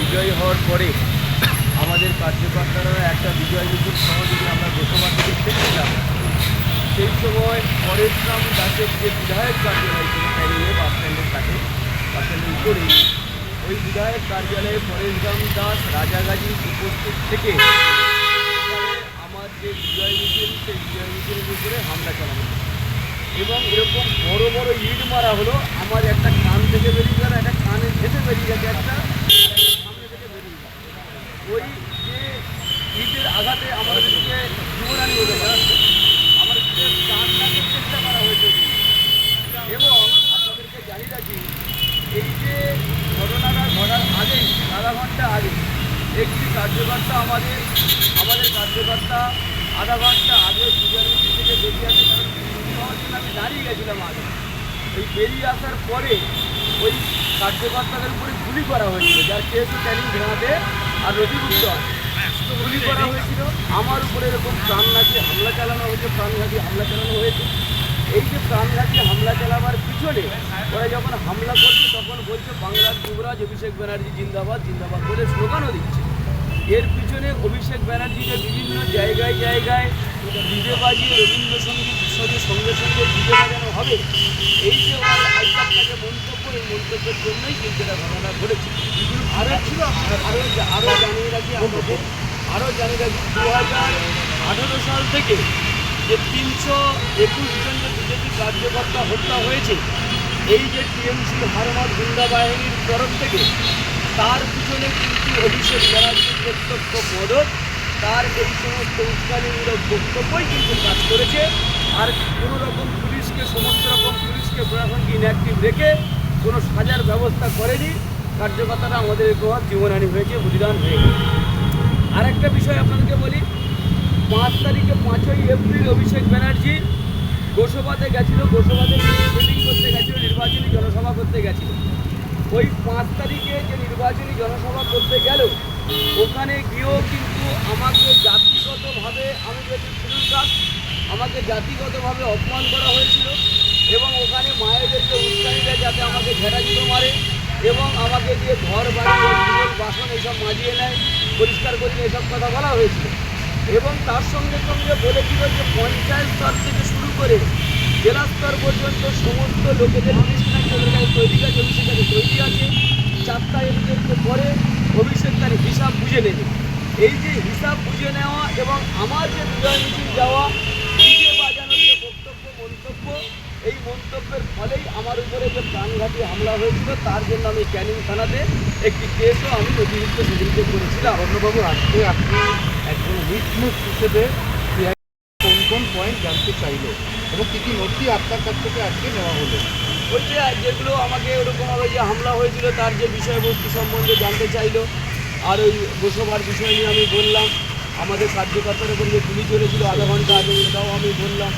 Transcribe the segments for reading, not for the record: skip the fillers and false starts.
বিজয়ী হওয়ার পরে আমাদের কার্যকর্তারা একটা বিজয় মিছিল সহযোগী আমরা গোসবা থেকে ছেড়েছিলাম। সেই সময় পরেশরাম দাসের যে বিধায়ক কার্যালয় ছিল ক্যানিংয়ে বাস স্ট্যান্ডের কাছে, বাস স্ট্যান্ডের উপরে, ওই বিধায়ক কার্যালয়ে পরেশরাম দাস রাজাগাজী উপস্থিত থেকে আমার যে বিজয় মিছিল সেই বিজয় মিছিলের উপরে হামলা চালানো এবং এরকম বড় বড় ইট মারা হলো। আমার একটা কান থেকে বেরিয়ে গেল, একটা কানে ঘেঁটে বেরিয়ে গেছে, একটা সামনে থেকে বেরিয়ে গেল। ওই যে ইটের আঘাতে আমাদেরকে জীবনানি হতে পারছে, আমাদেরকে প্রাণ রাখার চেষ্টা করা হয়েছে। এবং আপনাদেরকে জানি রাখি, এই যে ঘটনাটা ঘটার আগেই আধা ঘন্টা আগে একটি কার্যকর্তা আমাদের কার্যকর্তা আধা ঘন্টা আগে বিজয় মিছিল থেকে বেরিয়ে আসে। কারণ আমি দাঁড়িয়ে গেছিলাম আগে, ওই বেরিয়ে আসার পরে ওই কার্যকর্তাদের উপরে গুলি করা হয়েছিল, যার কেস ক্যানিং ঘেরাতে আর রবিগুপ্ত গুলি করা হয়েছিল। আমার উপরে এরকম প্রাণঘাতী হামলা চালানো হয়েছে, এই যে প্রাণঘাতী হামলা চালাবার পিছনে ওরা যখন হামলা করছে তখন বলছে বাংলার যুবরাজ অভিষেক ব্যানার্জি জিন্দাবাদ জিন্দাবাদ বলে স্লোগানও দিচ্ছে। এর পিছনে অভিষেক ব্যানার্জিকে বিভিন্ন জায়গায় ডিজে বাজিয়ে রবীন্দ্রসঙ্গীত বিসর্জনের সঙ্গে সঙ্গে ডিজে বাজানো হবে, এই যে আজকাল কাজে মন্তব্য, এই মন্তব্যের জন্যই কিন্তু এটা ঘটনা ঘটেছে। আরও জানিয়ে রাখি 2018 সাল থেকে যে 321 জন যে বিজেপি কার্যকর্তা হত্যা হয়েছে, এই যে টিএমসি হারমাদ গুন্ডা বাহিনীর তরফ থেকে, তার পিছনে কিন্তু অভিষেক ব্যানার্জির প্রত্যক্ষ মদত, তার এই সমস্ত উস্কানিমূলক বক্তব্যই কিন্তু কাজ করেছে। আর কোনো রকম সমস্ত রকম পুলিশকে প্রশাসনকে ইনঅ্যাক্টিভ রেখে কোনো সাজার ব্যবস্থা করেনি। কার্যকর্তারা আমাদের এরকম জীবনহানি হয়েছে, বলিদান হয়ে গেছে। আর একটা বিষয় আপনাদেরকে বলি, 5 এপ্রিল অভিষেক ব্যানার্জি গোসবাতে গেছিল, মিটিং করতে গেছিল, নির্বাচনী জনসভা করতে গেছিল। ওই 5 তারিখে যে নির্বাচনী জনসভা করতে গেল, ওখানে গিয়েও কিন্তু আমাকে জাতিগতভাবে, আমি যেহেতু শিডিউল কাস্ট, আমাকে জাতিগতভাবে অপমান করা হয়েছিল এবং ওখানে মায়েদেরকে উস্কানি দেয় যাতে আমাকে ঝেঁটা জুতো মারে এবং আমাকে দিয়ে ঘর বাড়ি বাসন এইসব মাজিয়ে নেয়, পরিষ্কার করে এসব কথা বলা হয়েছিল। এবং তার সঙ্গে সঙ্গে বলেছিল যে পঞ্চায়েত স্তর থেকে শুরু করে জেলা স্তর পর্যন্ত সমস্ত লোকেদের তৈরি আছে, অভিষেকের তৈরি আছে, 4টা এমপিদেরকে পরে অভিষেক তার হিসাব বুঝে নেবে। এই যে হিসাব বুঝে নেওয়া এবং আমার যে বিজয় মিছিল যাওয়া, ডিজে বাজানোর যে মন্তব্য, এই মন্তব্যের ফলেই আমার উপরে যে প্রাণঘাতী হামলা হয়েছিল, তার জন্য আমি ক্যানিং থানাতে একটি কেসও আমি নথিভুক্ত সেদিনকে করেছিলাম। অন্যবাবু, আজকে আপনি একজন উইটনেস হিসেবে কোন পয়েন্ট জানতে চাইলো এবং কী নথি আপনার কাছ থেকে আজকে নেওয়া হলো? ওই যে যেগুলো আমাকে ওরকমভাবে যে হামলা হয়েছিল তার যে বিষয়বস্তু সম্বন্ধে জানতে চাইলো, আর ওই গোসবার বিষয় নিয়ে আমি বললাম, আমাদের কার্যকর্তার উপর যে গুলি চলেছিল আধা ঘন্টা আগে, এটাও আমি বললাম।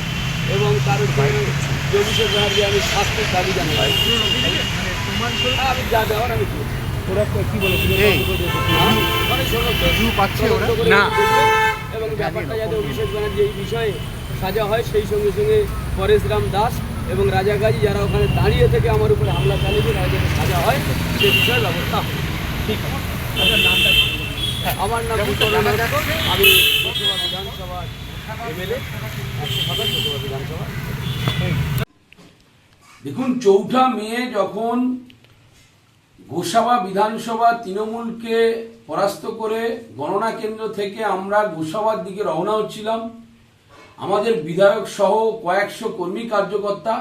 এবং তার যে অভিষেক ব্যানার্জি আমি শাস্তির দাবি জানাই। আমি যা দেওয়ার আমি ওরা কী বলেছিল এবং ব্যাপারটা যাতে অভিষেক ব্যানার্জি এই বিষয়ে সাজা হয়, সেই সঙ্গে সঙ্গে পরেশরাম দাস এবং রাজাগাজী যারা ওখানে দাঁড়িয়ে থেকে আমার উপরে হামলা চালিয়েছে তারা যাতে সাজা হয় সে বিষয়ে ব্যবস্থা হয়। ঠিক আছে, আমার নাম আমি লোকসভা বিধানসভার এমএলএ, 127 লোকসভা বিধানসভা। দেখুন, 4 মে যখন গোসাবা বিধানসভা তৃণমূলকে পরাস্ত করে গণনা কেন্দ্র থেকে আমরা গোসাবার দিকে রওনা হচ্ছিলাম, আমাদের বিধায়ক সহ কয়েকশো কর্মী কার্যকর্তা,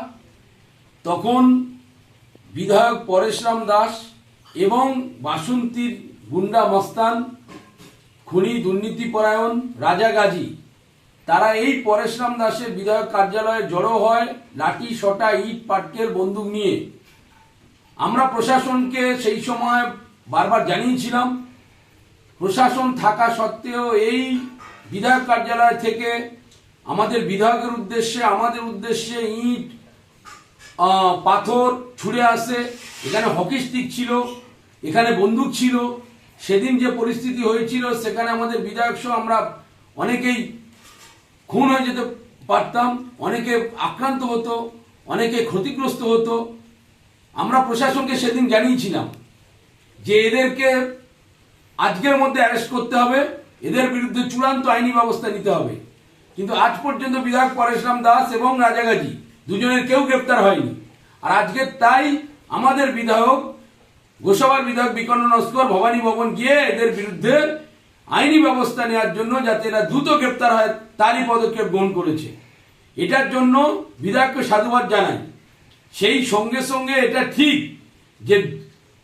তখন বিধায়ক পরেশরাম দাস এবং বাসন্তীর গুন্ডা মস্তান, খুনি দুর্নীতিপরায়ণ রাজাগাজী, তারা এই পরেশরাম দাসের বিধায়ক কার্যালয়ে জড়ো হয় লাঠি শটা ইট পাটকেল বন্দুক নিয়ে। আমরা প্রশাসনকে সেই সময় বারবার জানিয়েছিলাম, প্রশাসন থাকা সত্ত্বেও এই বিধায়ক কার্যালয় থেকে আমাদের বিধায়কের উদ্দেশ্যে, আমাদের উদ্দেশ্যে ইট পাথর ছুড়ে আসে। এখানে হকি স্টিক ছিল, এখানে বন্দুক ছিল। সেদিন যে পরিস্থিতি হয়েছিল সেখানে আমাদের বিধায়ক সহ আমরা অনেকেই খুন হয়ে যেতে পারতাম, অনেকে আক্রান্ত হতো, অনেকে ক্ষতিগ্রস্ত হতো। আমরা প্রশাসনকে সেদিন জানিয়েছিলাম যে এদেরকে আজকের মধ্যে অ্যারেস্ট করতে হবে, এদের বিরুদ্ধে চূড়ান্ত আইনি ব্যবস্থা নিতে হবে। কিন্তু আজ পর্যন্ত বিধায়ক পরেশরাম দাস এবং রাজা গাজী দুজনের কেউ গ্রেপ্তার হয়নি। আর আজকে তাই আমাদের বিধায়ক, গোসাবার বিধায়ক বিকন্ন নস্কর ভবানী ভবন গিয়ে এদের বিরুদ্ধে আইনি ব্যবস্থা নেওয়ার জন্য, যাতে এরা দ্রুত গ্রেপ্তার হয়, তারই পদক্ষেপ গ্রহণ করেছে। এটার জন্য বিধায়ককে সাধুবাদ জানাই। সেই সঙ্গে সঙ্গে এটা ঠিক যে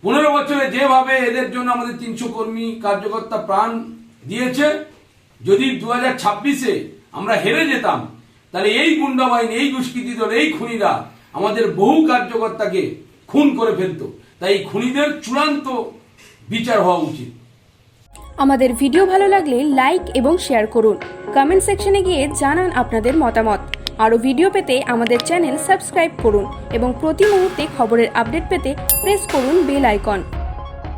15 বছরে যেভাবে এদের জন্য আমাদের 300 কর্মী কার্যকর্তা প্রাণ দিয়েছে, যদি 2026-এ আমরা হেরে যেতাম, তাহলে এই গুন্ডা বাহিনী, এই দুষ্কৃতী দল, এই খুনিরা আমাদের বহু কার্যকর্তাকে খুন করে ফেলতো। তাই এই খুনিদের চূড়ান্ত বিচার হওয়া উচিত। আমাদের ভিডিও ভালো লাগলে লাইক এবং শেয়ার করুন। কমেন্ট সেকশনে গিয়ে জানান আপনাদের মতামত। আরও ভিডিও পেতে আমাদের চ্যানেল সাবস্ক্রাইব করুন এবং প্রতি মুহূর্তে খবরের আপডেট পেতে প্রেস করুন বেল আইকন।